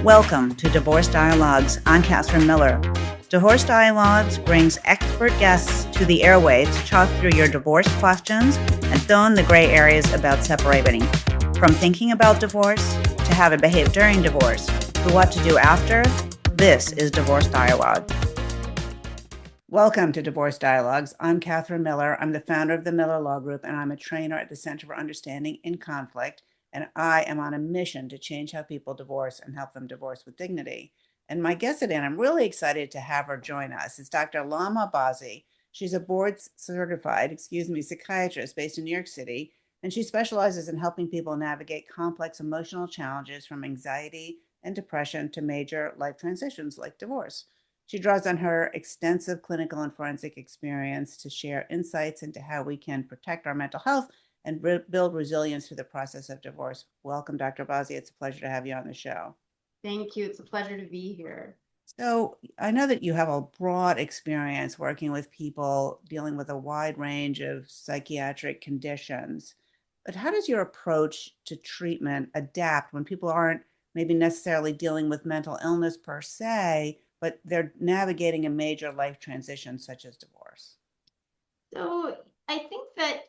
Welcome to Divorce Dialogues. I'm Catherine Miller. Divorce Dialogues brings expert guests to the airwaves to talk through your divorce questions and fill in the gray areas about separating. From thinking about divorce to how to behave during divorce to what to do after, this is Divorce Dialogue. Welcome to Divorce Dialogues. I'm Catherine Miller. I'm the founder of the Miller Law Group, and I'm a trainer at the Center for Understanding in Conflict. And I am on a mission to change how people divorce and help them divorce with dignity. And my guest today, and I'm really excited to have her join us, is Dr. Lama Bazzi. She's a board-certified, psychiatrist based in New York City, and she specializes in helping people navigate complex emotional challenges from anxiety and depression to major life transitions like divorce. She draws on her extensive clinical and forensic experience to share insights into how we can protect our mental health and build resilience through the process of divorce. Welcome, Dr. Bazzi. It's a pleasure to have you on the show. Thank you. It's a pleasure to be here. So I know that you have a broad experience working with people dealing with a wide range of psychiatric conditions. But how does your approach to treatment adapt when people aren't maybe necessarily dealing with mental illness per se, but they're navigating a major life transition such as divorce? So I think that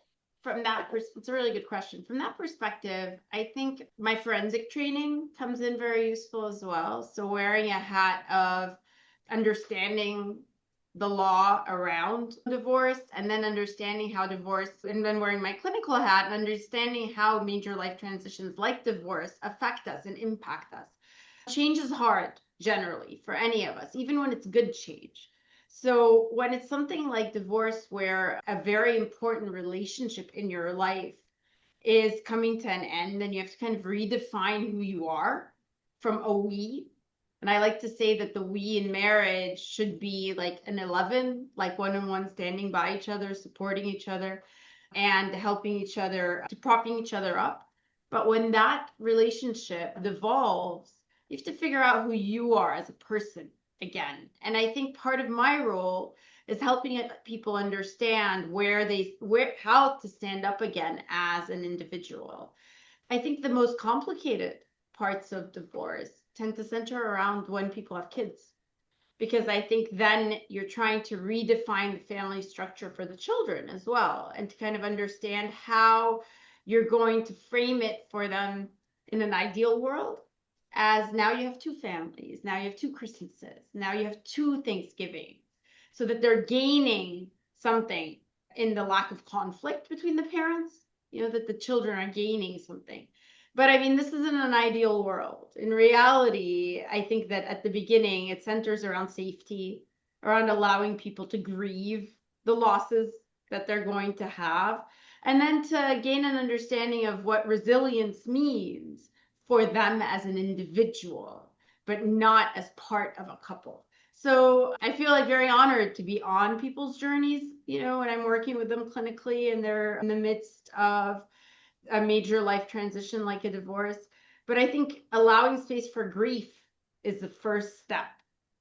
it's a really good question. From that perspective, I think my forensic training comes in very useful as well. So wearing a hat of understanding the law around divorce and then understanding how divorce, and then wearing my clinical hat and understanding how major life transitions like divorce affect us and impact us. Change is hard generally for any of us, even when it's good change. So when it's something like divorce, where a very important relationship in your life is coming to an end, then you have to kind of redefine who you are from a we. And I like to say that the we in marriage should be like an 11, like one on one, standing by each other, supporting each other, and helping each other, to propping each other up. But when that relationship devolves, you have to figure out who you are as a person again. And I think part of my role is helping people understand how to stand up again as an individual. I think the most complicated parts of divorce tend to center around when people have kids, because I think then you're trying to redefine the family structure for the children as well, and to kind of understand how you're going to frame it for them in an ideal world. As now you have two families, now you have two Christmases, now you have two Thanksgiving, so that they're gaining something in the lack of conflict between the parents, that the children are gaining something. But I mean, this isn't an ideal world. In reality, I think that at the beginning, it centers around safety, around allowing people to grieve the losses that they're going to have, and then to gain an understanding of what resilience means for them as an individual, but not as part of a couple. So I feel like very honored to be on people's journeys, when I'm working with them clinically and they're in the midst of a major life transition like a divorce. But I think allowing space for grief is the first step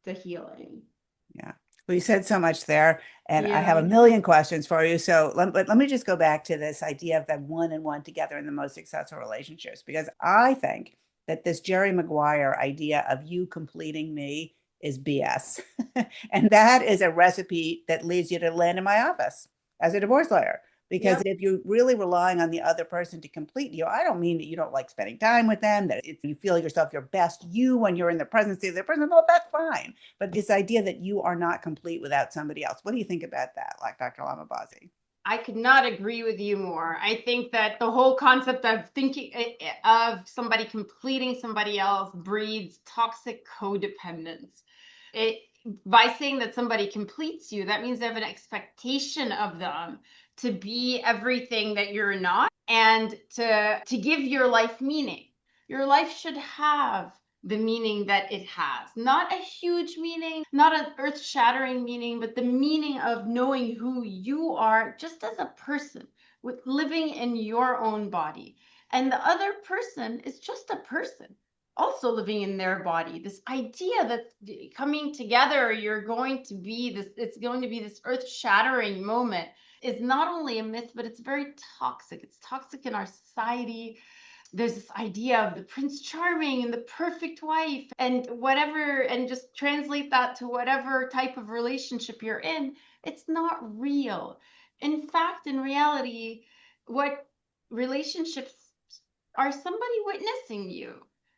to healing. Yeah. Well, you said so much there, and I have a Yeah. million questions for you. So let me just go back to this idea of that one and one together in the most successful relationships, because I think that this Jerry Maguire idea of you completing me is BS. And that is a recipe that leads you to land in my office as a divorce lawyer. Because Yep. if you're really relying on the other person to complete you, I don't mean that you don't like spending time with them, that if you feel yourself your best you when you're in the presence of the other person, no, that's fine. But this idea that you are not complete without somebody else, what do you think about that, like Dr. Lama Bazzi? I could not agree with you more. I think that the whole concept of thinking of somebody completing somebody else breeds toxic codependence. It By saying that somebody completes you, that means they have an expectation of them to be everything that you're not, and to give your life meaning. Your life should have the meaning that it has. Not a huge meaning, not an earth shattering meaning, but the meaning of knowing who you are just as a person, with living in your own body. And the other person is just a person, also living in their body. This idea that coming together, it's going to be this earth shattering moment, is not only a myth, but it's very toxic. It's toxic in our society. there's this idea of the Prince Charming and the perfect wife and whatever, and just translate that to whatever type of relationship you're in. It's not real. In fact, in reality, what relationships are: somebody witnessing you,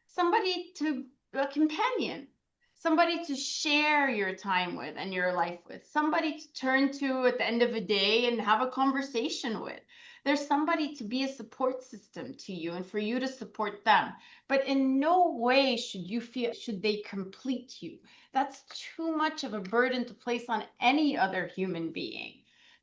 somebody to a companion, somebody to share your time with and your life with, somebody to turn to at the end of a day and have a conversation with. There's somebody to be a support system to you and for you to support them. But in no way should they complete you. That's too much of a burden to place on any other human being.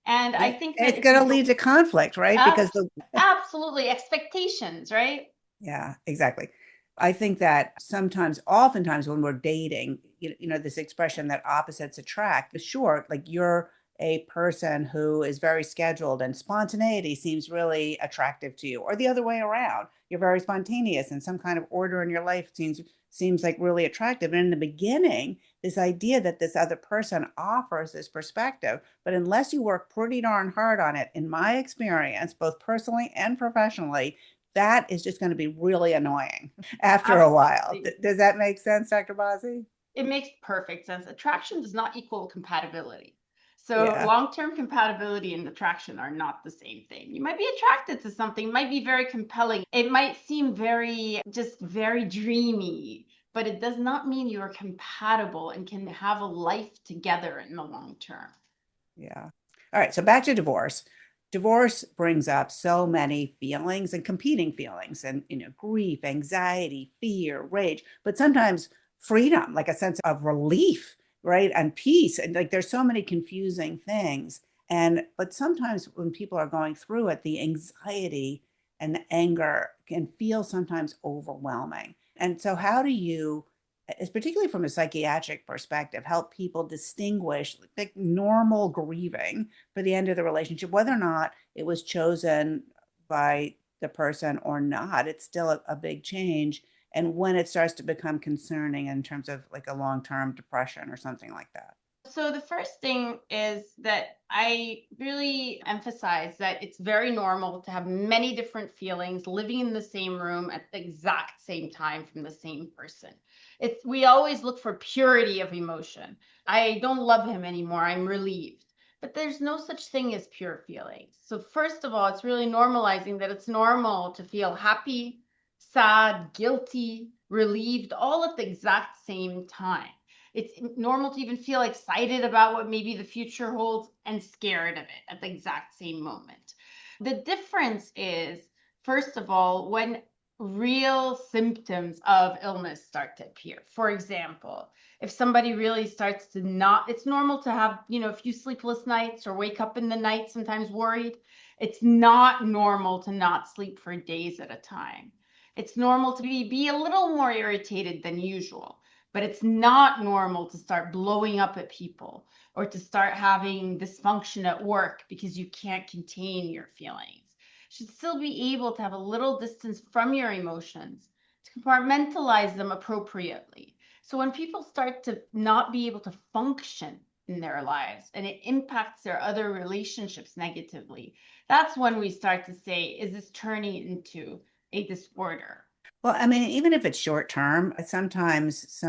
And I think that It's if going you to go lead to conflict, right? Because absolutely expectations, right? yeah, exactly. I think that sometimes, oftentimes, when we're dating, this expression that opposites attract, is sure, like you're a person who is very scheduled and spontaneity seems really attractive to you, or the other way around. You're very spontaneous and some kind of order in your life seems like really attractive. And in the beginning, this idea that this other person offers this perspective, but unless you work pretty darn hard on it, in my experience, both personally and professionally, that is just going to be really annoying after a while. Absolutely. Does that make sense, Dr. Bazzi? It makes perfect sense. Attraction does not equal compatibility. So Yeah, long-term compatibility and attraction are not the same thing. You might be attracted to something, might be very compelling. It might seem very dreamy, but it does not mean you are compatible and can have a life together in the long term. yeah. All right, so back to divorce. Divorce brings up so many feelings and competing feelings and grief, anxiety, fear, rage, but sometimes freedom, like a sense of relief, right? And peace. And like there's so many confusing things. And but sometimes when people are going through it, the anxiety and the anger can feel sometimes overwhelming. And so how do you, is particularly from a psychiatric perspective, help people distinguish like normal grieving for the end of the relationship, whether or not it was chosen by the person or not? It's still a big change. And when it starts to become concerning in terms of like a long-term depression or something like that. So the first thing is that I really emphasize that it's very normal to have many different feelings living in the same room at the exact same time from the same person. We always look for purity of emotion. I don't love him anymore. I'm relieved. But there's no such thing as pure feelings. So first of all, it's really normalizing that it's normal to feel happy, sad, guilty, relieved all at the exact same time. It's normal to even feel excited about what maybe the future holds and scared of it at the exact same moment. The difference is, first of all, when real symptoms of illness start to appear. For example, if somebody really starts to not, it's normal to have, a few sleepless nights or wake up in the night sometimes worried. It's not normal to not sleep for days at a time. It's normal to be a little more irritated than usual. But it's not normal to start blowing up at people or to start having dysfunction at work because you can't contain your feelings. You should still be able to have a little distance from your emotions, to compartmentalize them appropriately. So when people start to not be able to function in their lives and it impacts their other relationships negatively, that's when we start to say, is this turning into a disorder? Well, I mean, even if it's short term, sometimes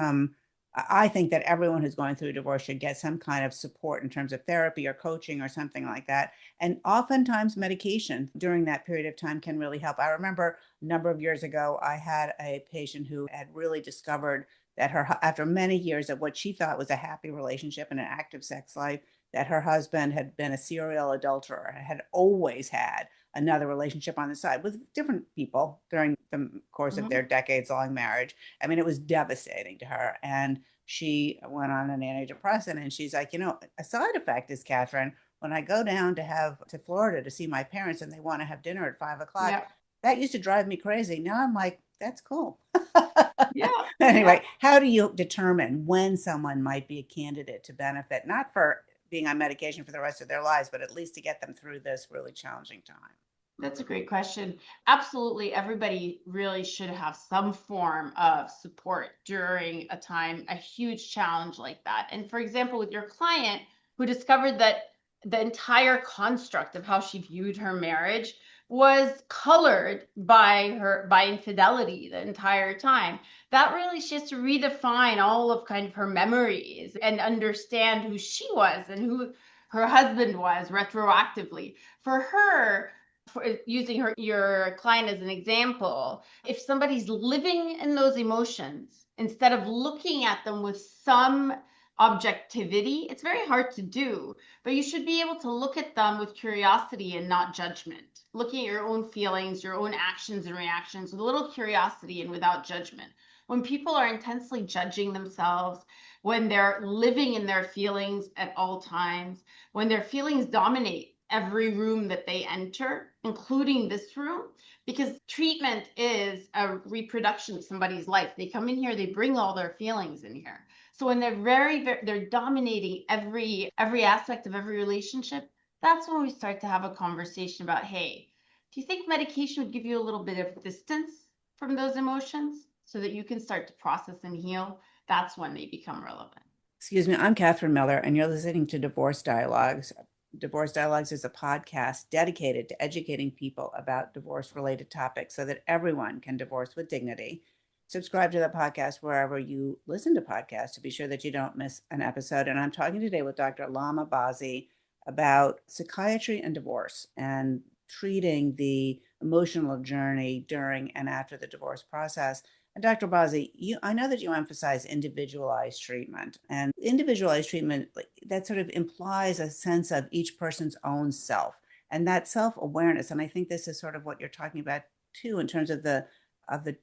I think that everyone who's going through a divorce should get some kind of support in terms of therapy or coaching or something like that. And oftentimes, medication during that period of time can really help. I remember a number of years ago, I had a patient who had really discovered that after many years of what she thought was a happy relationship and an active sex life, that her husband had been a serial adulterer, had always had another relationship on the side with different people during the course of Mhm. their decades long marriage. I mean, it was devastating to her. And she went on an antidepressant and she's like, a side effect is, Catherine, when I go down to Florida to see my parents and they want to have dinner at 5 o'clock, Yeah. that used to drive me crazy. Now I'm like, that's cool. Yeah. Yeah. Anyway, how do you determine when someone might be a candidate to benefit, not for being on medication for the rest of their lives, but at least to get them through this really challenging time? That's a great question. Absolutely, everybody really should have some form of support during a huge challenge like that. And for example, with your client who discovered that the entire construct of how she viewed her marriage was colored by infidelity the entire time. That really, she has to redefine all of kind of her memories and understand who she was and who her husband was retroactively. For her, for using your client as an example, if somebody's living in those emotions, instead of looking at them with some objectivity, it's very hard to do, but you should be able to look at them with curiosity and not judgment. Looking at your own feelings, your own actions and reactions with a little curiosity and without judgment. When people are intensely judging themselves, when they're living in their feelings at all times, when their feelings dominate every room that they enter, including this room, because treatment is a reproduction of somebody's life. They come in here, they bring all their feelings in here. So when they're dominating every aspect of every relationship, that's when we start to have a conversation about, hey, do you think medication would give you a little bit of distance from those emotions so that you can start to process and heal? That's when they become relevant. Excuse me, I'm Catherine Miller, and you're listening to Divorce Dialogues. Divorce Dialogues is a podcast dedicated to educating people about divorce related topics so that everyone can divorce with dignity. Subscribe to the podcast wherever you listen to podcasts to be sure that you don't miss an episode. And I'm talking today with Dr. Lama Bazzi about psychiatry and divorce and treating the emotional journey during and after the divorce process. And Dr. Bazzi, I know that you emphasize individualized treatment, and individualized treatment that sort of implies a sense of each person's own self and that self-awareness. And I think this is sort of what you're talking about too, in terms of the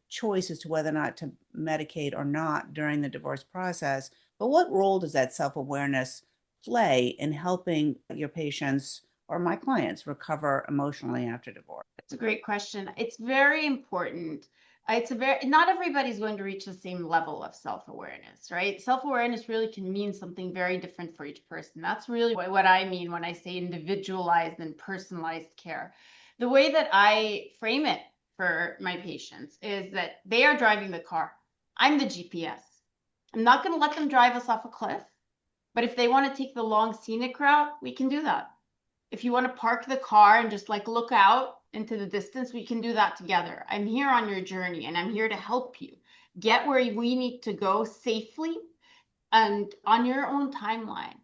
choice as to whether or not to medicate or not during the divorce process. But what role does that self-awareness play in helping your patients or my clients recover emotionally after divorce? It's a great question. It's very important. Not everybody's going to reach the same level of self-awareness, right? Self-awareness really can mean something very different for each person. That's really what I mean when I say individualized and personalized care. The way that I frame it for my patients is that they are driving the car. I'm the GPS. I'm not going to let them drive us off a cliff, but if they want to take the long scenic route, we can do that. If you want to park the car and just like look out into the distance, we can do that together. I'm here on your journey and I'm here to help you get where we need to go safely and on your own timeline.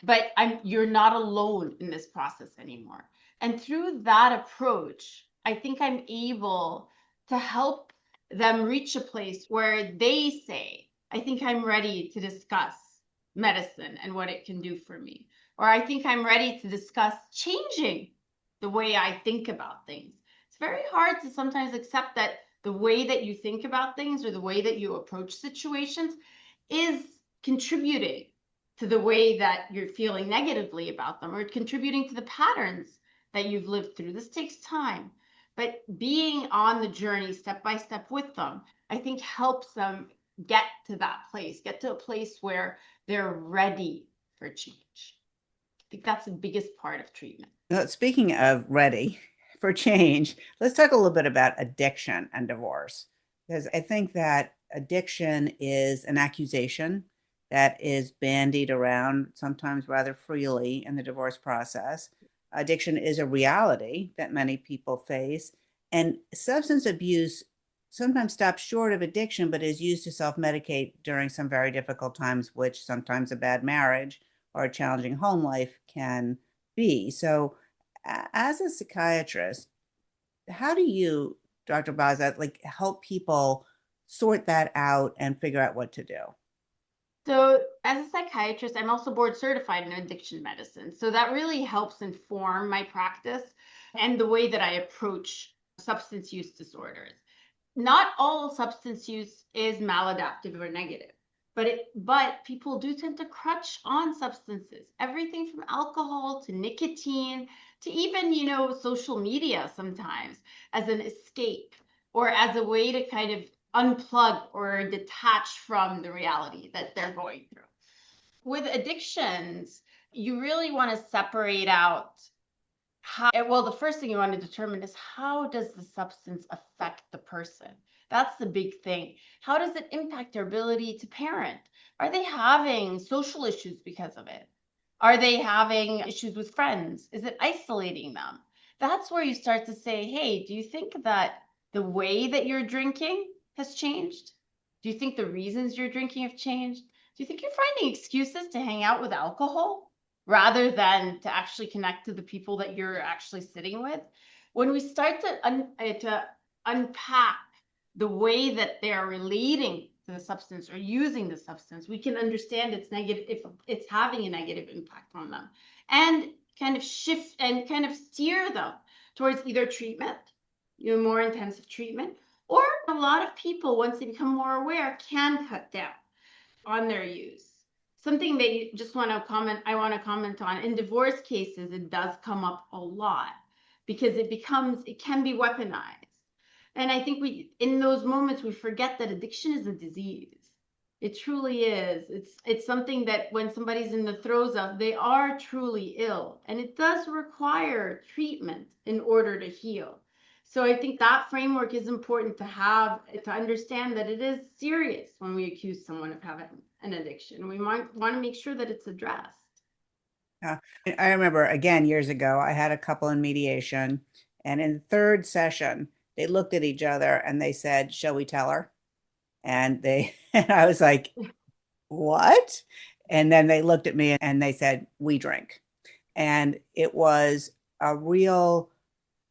But you're not alone in this process anymore. And through that approach, I think I'm able to help them reach a place where they say, I think I'm ready to discuss medicine and what it can do for me. Or I think I'm ready to discuss changing the way I think about things. It's very hard to sometimes accept that the way that you think about things or the way that you approach situations is contributing to the way that you're feeling negatively about them or contributing to the patterns that you've lived through. This takes time, but being on the journey step by step with them, I think helps them get to that place, get to a place where they're ready for change. I think that's the biggest part of treatment. Now, speaking of ready for change, let's talk a little bit about addiction and divorce, because I think that addiction is an accusation that is bandied around sometimes rather freely in the divorce process. Addiction is a reality that many people face, and substance abuse sometimes stops short of addiction, but is used to self medicate during some very difficult times, which sometimes a bad marriage or a challenging home life can be. So, as a psychiatrist, how do you, Dr. Baza, like help people sort that out and figure out what to do? So, as a psychiatrist, I'm also board certified in addiction medicine. So, that really helps inform my practice and the way that I approach substance use disorders. Not all substance use is maladaptive or negative, but people do tend to crutch on substances. Everything from alcohol to nicotine to even, social media sometimes as an escape or as a way to kind of unplug or detach from the reality that they're going through. With addictions, you really want to separate out the first thing you want to determine is how does the substance affect the person? That's the big thing. How does it impact their ability to parent? Are they having social issues because of it? Are they having issues with friends? Is it isolating them? that's where you start to say, hey, do you think that the way that you're drinking has changed? Do you think the reasons you're drinking have changed? Do you think you're finding excuses to hang out with alcohol rather than to actually connect to the people that you're actually sitting with? When we start to unpack the way that they are relating to the substance or using the substance, we can understand its negative, if it's having a negative impact on them, and kind of shift and kind of steer them towards either treatment, more intensive treatment, or a lot of people, once they become more aware, can cut down on their use. Something that you just want to comment, I want to comment on, in divorce cases, it does come up a lot because it can be weaponized. And I think in those moments, we forget that addiction is a disease. It truly is. It's something that when somebody's in the throes of, they are truly ill, and it does require treatment in order to heal. So I think that framework is important to have, to understand that it is serious when we accuse someone of having an addiction. We might want to make sure that it's addressed. Yeah. I remember again years ago, I had a couple in mediation, and in the third session, they looked at each other and they said, "Shall we tell her?" And and I was like, "What?" And then they looked at me and they said, "We drink." And it was a real,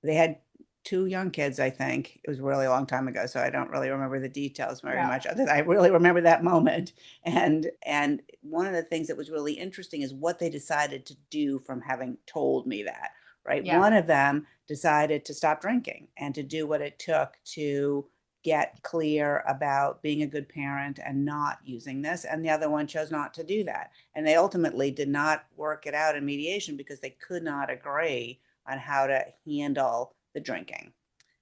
they had two young kids, I think. It was a really long time ago, so I don't really remember the details very Yeah. much. Other than I really remember that moment. And one of the things that was really interesting is what they decided to do from having told me that, right? Yeah. One of them decided to stop drinking and to do what it took to get clear about being a good parent and not using this. And the other one chose not to do that. And they ultimately did not work it out in mediation because they could not agree on how to handle the drinking.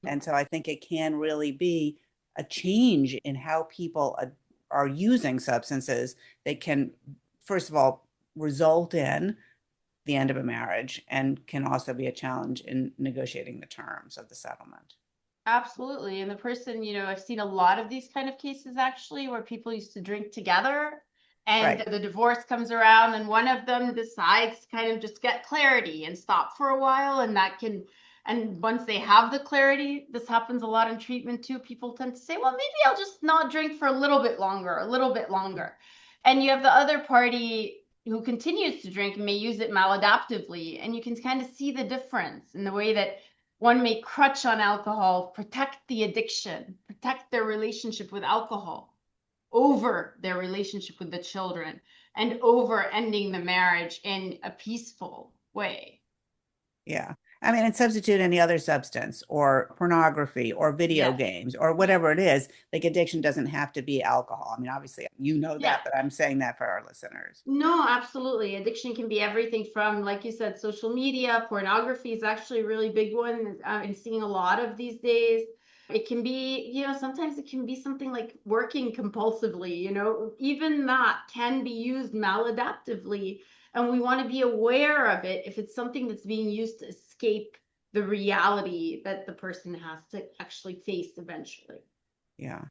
And so I think it can really be a change in how people are using substances that can, first of all, result in the end of a marriage and can also be a challenge in negotiating the terms of the settlement. Absolutely. And the person, I've seen a lot of these kind of cases actually where people used to drink together and Right. the divorce comes around and one of them decides to kind of just get clarity and stop for a while. And once they have the clarity, this happens a lot in treatment too. People tend to say, well, maybe I'll just not drink for a little bit longer, a little bit longer. And you have the other party who continues to drink and may use it maladaptively. And you can kind of see the difference in the way that one may crutch on alcohol, protect the addiction, protect their relationship with alcohol over their relationship with the children, and over ending the marriage in a peaceful way. Yeah. I mean, and substitute any other substance or pornography or video Yes. games or whatever it is. Like addiction doesn't have to be alcohol. I mean, obviously, you know Yeah. that, but I'm saying that for our listeners. No, absolutely. Addiction can be everything from, like you said, social media. Pornography is actually a really big one. I'm seeing a lot of these days. It can be, sometimes it can be something like working compulsively, even that can be used maladaptively. And we want to be aware of it if it's something that's being used to escape the reality that the person has to actually face eventually. Yeah.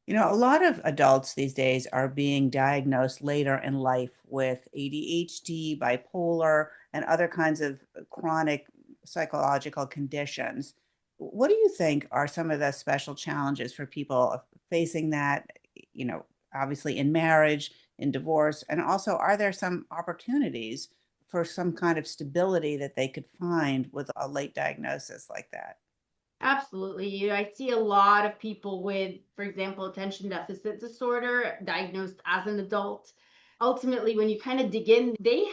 You know, a lot of adults these days are being diagnosed later in life with ADHD, bipolar, and other kinds of chronic psychological conditions. What do you think are some of the special challenges for people facing that, you know, obviously in marriage, in divorce, and also are there some opportunities for some kind of stability that they could find with a late diagnosis like that? Absolutely. I see a lot of people with, for example, attention deficit disorder diagnosed as an adult. Ultimately, when you kind of dig in, they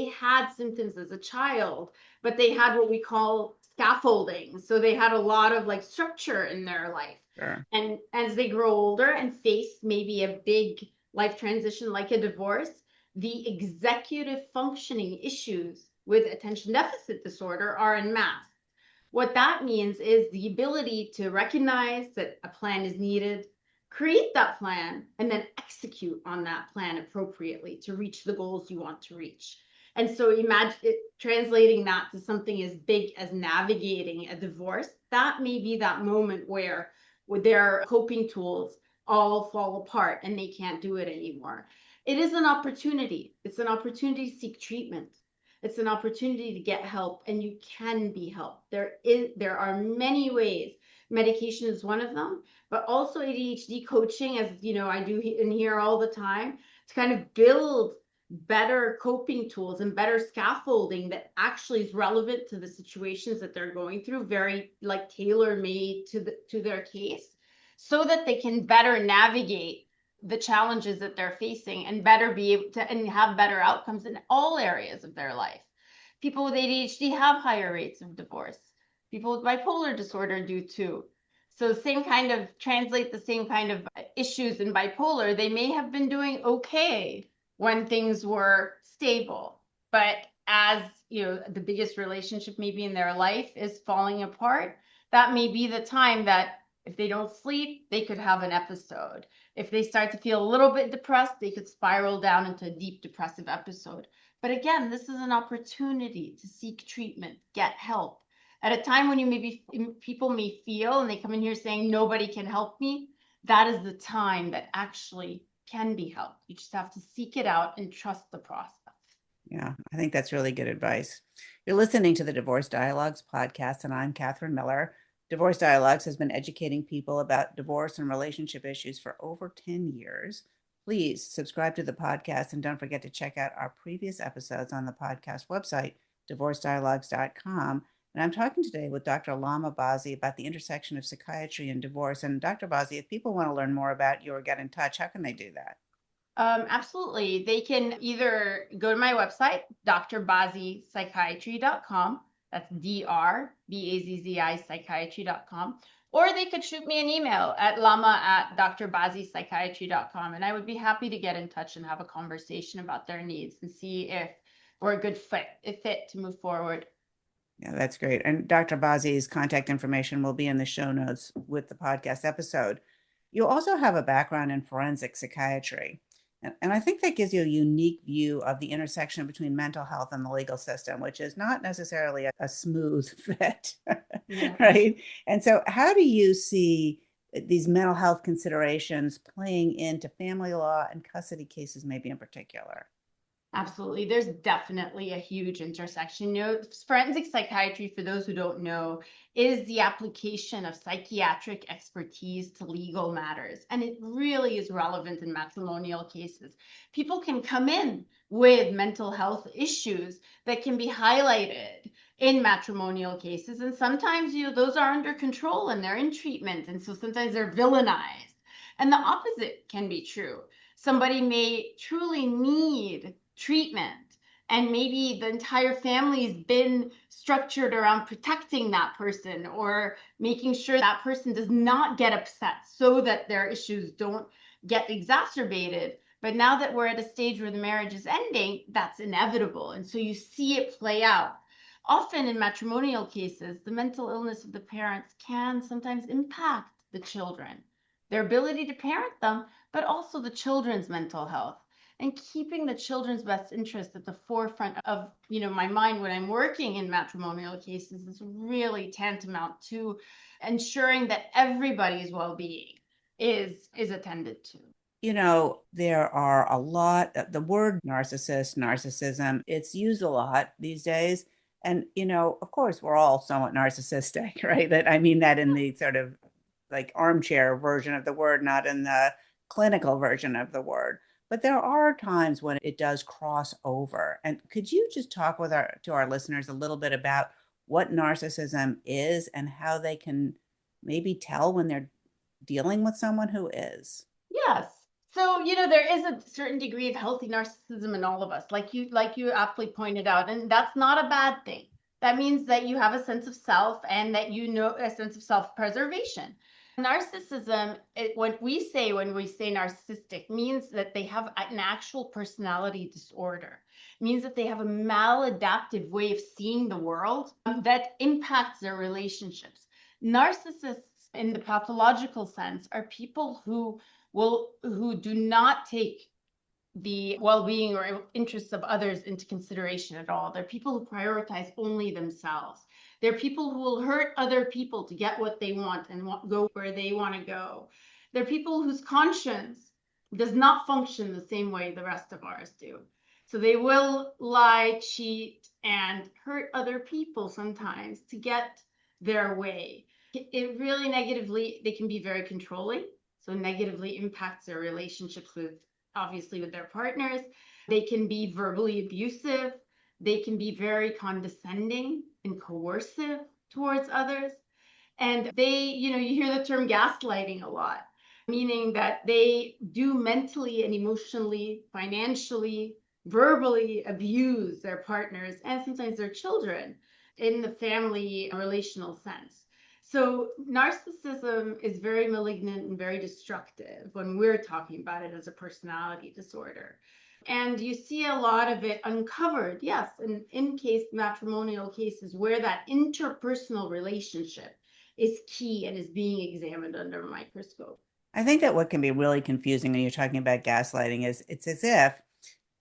had symptoms as a child, but they had what we call scaffolding. So they had a lot of like structure in their life. Sure. And as they grow older and face maybe a big life transition like a divorce, the executive functioning issues with attention deficit disorder are en masse. What that means is the ability to recognize that a plan is needed, create that plan, and then execute on that plan appropriately to reach the goals you want to reach. And so imagine it, translating that to something as big as navigating a divorce. That may be that moment where with their coping tools all fall apart and they can't do it anymore. It is an opportunity. It's an opportunity to seek treatment. It's an opportunity to get help, and you can be helped. There are many ways. Medication is one of them, but also ADHD coaching, as you know, I do in here all the time, to kind of build better coping tools and better scaffolding that actually is relevant to the situations that they're going through, very like tailor made to their case, so that they can better navigate the challenges that they're facing and better be able to and have better outcomes in all areas of their life. People with ADHD have higher rates of divorce. People with bipolar disorder do too. So same kind of translate the same kind of issues in bipolar. They may have been doing okay when things were stable, but as you know, the biggest relationship maybe in their life is falling apart, that may be the time that if they don't sleep, they could have an episode. If they start to feel a little bit depressed, they could spiral down into a deep depressive episode. But again, this is an opportunity to seek treatment, get help. At a time when you maybe people may feel and they come in here saying nobody can help me, that is the time that actually can be helped. You just have to seek it out and trust the process. Yeah, I think that's really good advice. You're listening to the Divorce Dialogues podcast, and I'm Catherine Miller. Divorce Dialogues has been educating people about divorce and relationship issues for over 10 years. Please subscribe to the podcast and don't forget to check out our previous episodes on the podcast website, divorcedialogues.com. And I'm talking today with Dr. Lama Bazzi about the intersection of psychiatry and divorce. And Dr. Bazzi, if people want to learn more about you or get in touch, how can they do that? Absolutely. They can either go to my website, drbazzi.psychiatry.com. That's DRBAZZI psychiatry.com. Or they could shoot me an email at lama@drbazzi.psychiatry.com. And I would be happy to get in touch and have a conversation about their needs and see if we're a good fit to move forward. Yeah, that's great. And Dr. Bazzi's contact information will be in the show notes with the podcast episode. You also have a background in forensic psychiatry. And I think that gives you a unique view of the intersection between mental health and the legal system, which is not necessarily a smooth fit, Yeah. right? And so, how do you see these mental health considerations playing into family law and custody cases, maybe in particular? Absolutely. There's definitely a huge intersection. You know, forensic psychiatry, for those who don't know, is the application of psychiatric expertise to legal matters. And it really is relevant in matrimonial cases. People can come in with mental health issues that can be highlighted in matrimonial cases. And sometimes, you know, those are under control and they're in treatment. And so sometimes they're villainized. And the opposite can be true. Somebody may truly need treatment, and maybe the entire family's been structured around protecting that person or making sure that person does not get upset so that their issues don't get exacerbated. But now that we're at a stage where the marriage is ending, that's inevitable, and so you see it play out. Often in matrimonial cases, the mental illness of the parents can sometimes impact the children, their ability to parent them, but also the children's mental health. And keeping the children's best interest at the forefront of, you know, my mind when I'm working in matrimonial cases is really tantamount to ensuring that everybody's well-being is attended to. You know, there are a lot, the word narcissist, narcissism, it's used a lot these days. And, you know, of course, we're all somewhat narcissistic, right? That I mean that in the sort of like armchair version of the word, not in the clinical version of the word. But there are times when it does cross over. And could you just talk with our to our listeners a little bit about what narcissism is and how they can maybe tell when they're dealing with someone who is? Yes. So, you know, there is a certain degree of healthy narcissism in all of us, like you aptly pointed out, and that's not a bad thing. That means that you have a sense of self and that you know a sense of self-preservation. Narcissism, when we say narcissistic, means that they have an actual personality disorder. It means that they have a maladaptive way of seeing the world that impacts their relationships. Narcissists, in the pathological sense, are people who do not take the well-being or interests of others into consideration at all. They're people who prioritize only themselves. They're people who will hurt other people to get what they want and go where they want to go. They're people whose conscience does not function the same way the rest of ours do. So they will lie, cheat, and hurt other people sometimes to get their way. It really negatively, they can be very controlling. So negatively impacts their relationships with, obviously, with their partners. They can be verbally abusive. They can be very condescending and coercive towards others. And you hear the term gaslighting a lot, meaning that they do mentally and emotionally, financially, verbally abuse their partners and sometimes their children in the family relational sense. So narcissism is very malignant and very destructive when we're talking about it as a personality disorder. And you see a lot of it uncovered, yes, in matrimonial cases where that interpersonal relationship is key and is being examined under a microscope. I think that what can be really confusing when you're talking about gaslighting is it's as if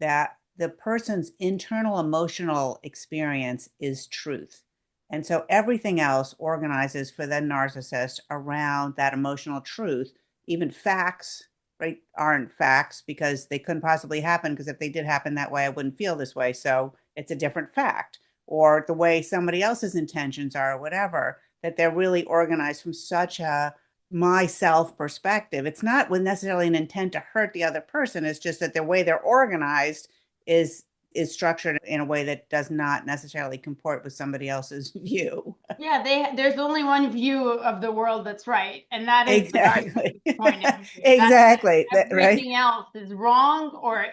that the person's internal emotional experience is truth. And so everything else organizes for the narcissist around that emotional truth. Even facts, right, aren't facts because they couldn't possibly happen, because if they did happen that way, I wouldn't feel this way. So it's a different fact. Or the way somebody else's intentions are, or whatever, that they're really organized from such a myself perspective. It's not with necessarily an intent to hurt the other person. It's just that the way they're organized is structured in a way that does not necessarily comport with somebody else's view. Yeah, there's only one view of the world that's right, and that is the Exactly. narcissist point of view. Exactly. Right. Everything else is wrong or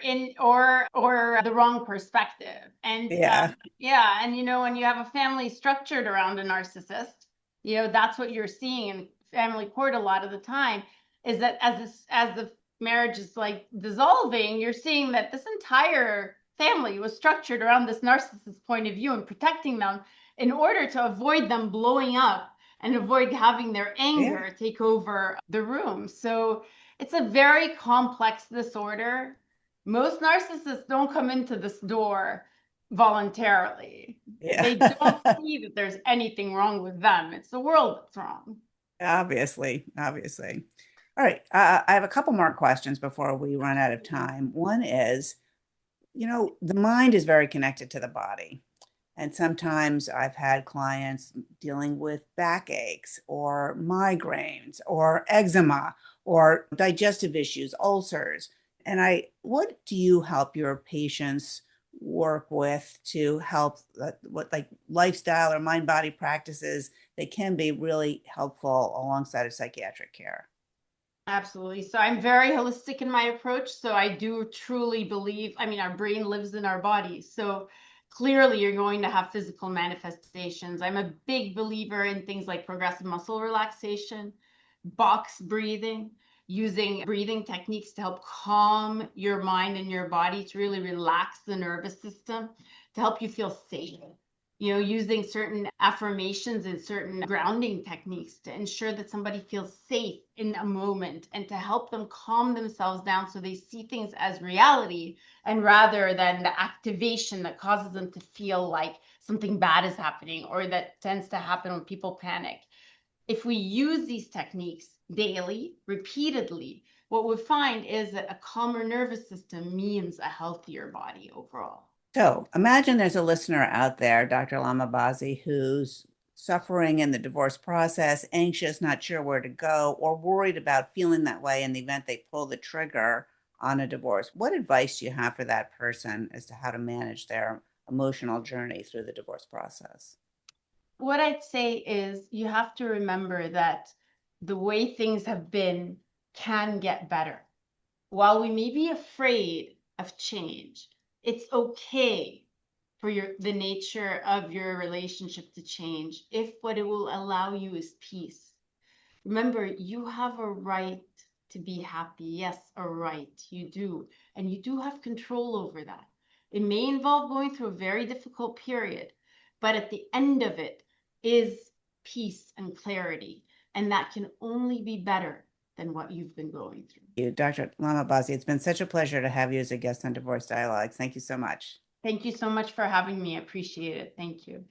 the wrong perspective. And Yeah. yeah, and when you have a family structured around a narcissist, that's what you're seeing in family court a lot of the time, is that as the marriage is like dissolving, you're seeing that this entire family was structured around this narcissist point of view and protecting them in order to avoid them blowing up and avoid having their anger Yeah. take over the room. So it's a very complex disorder. Most narcissists don't come into this door voluntarily. Yeah. They don't see that there's anything wrong with them. It's the world that's wrong. Obviously. Obviously. All right. I have a couple more questions before we run out of time. One is, the mind is very connected to the body. And sometimes I've had clients dealing with backaches or migraines or eczema or digestive issues, ulcers. And what do you help your patients work with to help what like lifestyle or mind body practices that can be really helpful alongside of psychiatric care? Absolutely. So I'm very holistic in my approach. So I do truly believe, our brain lives in our bodies. So clearly you're going to have physical manifestations. I'm a big believer in things like progressive muscle relaxation, box breathing, using breathing techniques to help calm your mind and your body, to really relax the nervous system, to help you feel safe. Using certain affirmations and certain grounding techniques to ensure that somebody feels safe in a moment and to help them calm themselves down so they see things as reality, and rather than the activation that causes them to feel like something bad is happening, or that tends to happen when people panic. If we use these techniques daily, repeatedly, what we find is that a calmer nervous system means a healthier body overall. So imagine there's a listener out there, Dr. Lama Bazzi, who's suffering in the divorce process, anxious, not sure where to go, or worried about feeling that way in the event they pull the trigger on a divorce. What advice do you have for that person as to how to manage their emotional journey through the divorce process? What I'd say is you have to remember that the way things have been can get better. While we may be afraid of change, it's okay for the nature of your relationship to change if what it will allow you is peace. Remember, you have a right to be happy. Yes, a right. You do. And you do have control over that. It may involve going through a very difficult period, but at the end of it is peace and clarity. And that can only be better than what you've been going through. You, Dr. Lama Bazzi, it's been such a pleasure to have you as a guest on Divorce Dialogues. Thank you so much. Thank you so much for having me. I appreciate it. Thank you.